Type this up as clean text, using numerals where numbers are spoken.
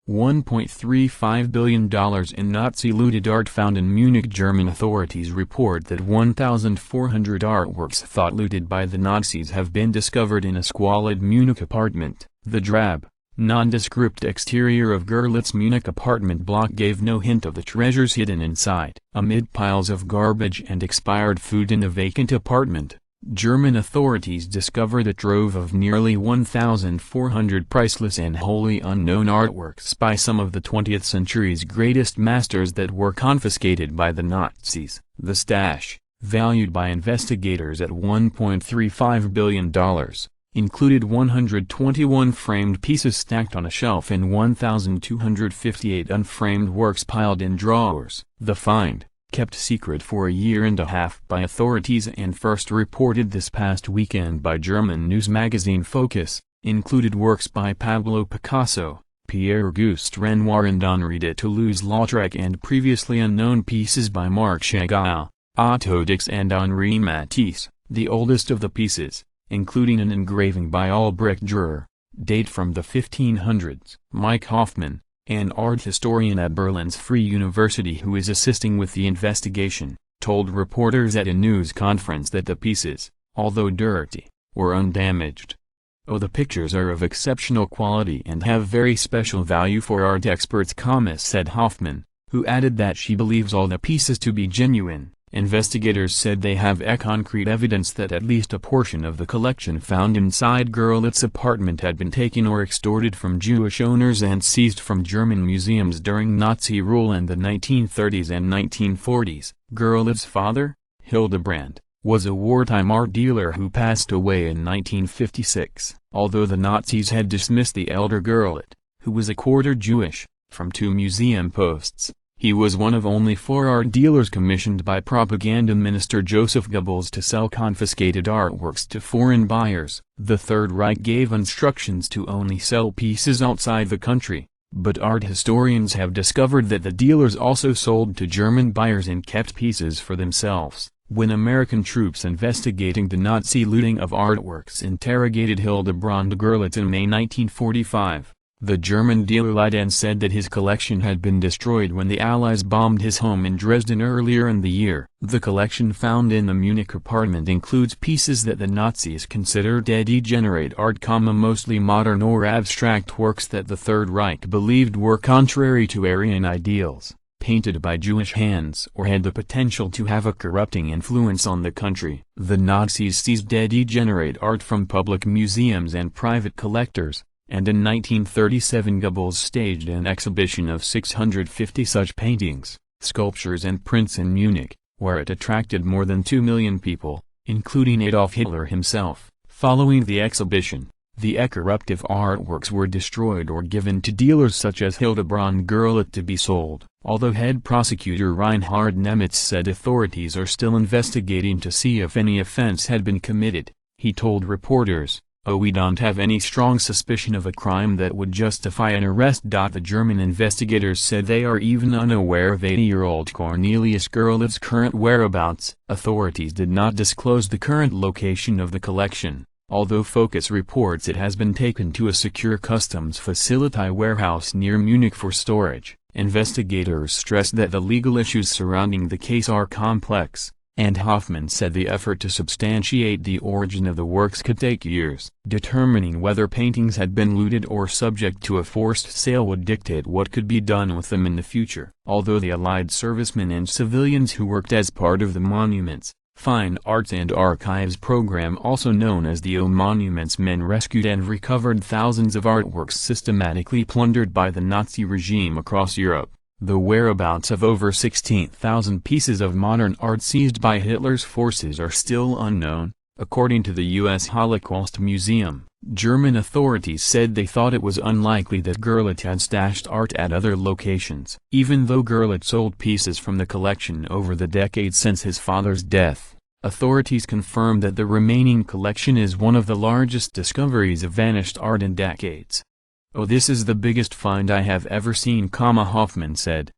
$1.35 billion in Nazi-looted art found in Munich. German authorities report that 1,400 artworks thought looted by the Nazis have been discovered in a squalid Munich apartment. The drab, nondescript exterior of Gerlitz's Munich apartment block gave no hint of the treasures hidden inside. Amid piles of garbage and expired food in a vacant apartment, German authorities discovered a trove of nearly 1,400 priceless and wholly unknown artworks by some of the 20th century's greatest masters that were confiscated by the Nazis. The stash, valued by investigators at $1.35 billion, included 121 framed pieces stacked on a shelf and 1,258 unframed works piled in drawers. The find, kept secret for a year and a half by authorities and first reported this past weekend by German news magazine Focus, included works by Pablo Picasso, Pierre-Auguste Renoir and Henri de Toulouse-Lautrec and previously unknown pieces by Marc Chagall, Otto Dix and Henri Matisse. The oldest of the pieces, including an engraving by Albrecht Dürer, date from the 1500s. Mike Hoffman, an art historian at Berlin's Free University who is assisting with the investigation, told reporters at a news conference that the pieces, although dirty, were undamaged. The pictures are of exceptional quality and have very special value for art experts, said Hoffman, who added that she believes all the pieces to be genuine. Investigators said they have concrete evidence that at least a portion of the collection found inside Gerlitz's apartment had been taken or extorted from Jewish owners and seized from German museums during Nazi rule in the 1930s and 1940s. Gerlitz's father, Hildebrand, was a wartime art dealer who passed away in 1956. Although the Nazis had dismissed the elder Gerlitz, who was a quarter Jewish, from 2 museum posts, he was one of only 4 art dealers commissioned by Propaganda Minister Joseph Goebbels to sell confiscated artworks to foreign buyers. The Third Reich gave instructions to only sell pieces outside the country, but art historians have discovered that the dealers also sold to German buyers and kept pieces for themselves. When American troops investigating the Nazi looting of artworks interrogated Hildebrand Gerlitz in May 1945, the German dealer lied and said that his collection had been destroyed when the Allies bombed his home in Dresden earlier in the year. The collection found in the Munich apartment includes pieces that the Nazis considered degenerate art, mostly modern or abstract works that the Third Reich believed were contrary to Aryan ideals, painted by Jewish hands or had the potential to have a corrupting influence on the country. The Nazis seized degenerate art from public museums and private collectors, and in 1937 Goebbels staged an exhibition of 650 such paintings, sculptures and prints in Munich, where it attracted more than 2 million people, including Adolf Hitler himself. Following the exhibition, the corruptive artworks were destroyed or given to dealers such as Hildebrand Gerlitz to be sold. Although head prosecutor Reinhard Nemitz said authorities are still investigating to see if any offense had been committed, he told reporters, "We don't have any strong suspicion of a crime that would justify an arrest." The German investigators said they are even unaware of 80-year-old Cornelius Gerlitz's current whereabouts. Authorities did not disclose the current location of the collection, although Focus reports it has been taken to a secure customs facility warehouse near Munich for storage. Investigators stressed that the legal issues surrounding the case are complex, and Hoffman said the effort to substantiate the origin of the works could take years. Determining whether paintings had been looted or subject to a forced sale would dictate what could be done with them in the future. Although the Allied servicemen and civilians who worked as part of the Monuments, Fine Arts and Archives program, also known as the Monuments Men, rescued and recovered thousands of artworks systematically plundered by the Nazi regime across Europe. The whereabouts of over 16,000 pieces of modern art seized by Hitler's forces are still unknown, according to the U.S. Holocaust Museum. German authorities said they thought it was unlikely that Gerlitz had stashed art at other locations. Even though Gerlitz sold pieces from the collection over the decades since his father's death, authorities confirmed that the remaining collection is one of the largest discoveries of vanished art in decades. "This is the biggest find I have ever seen," Hoffman said.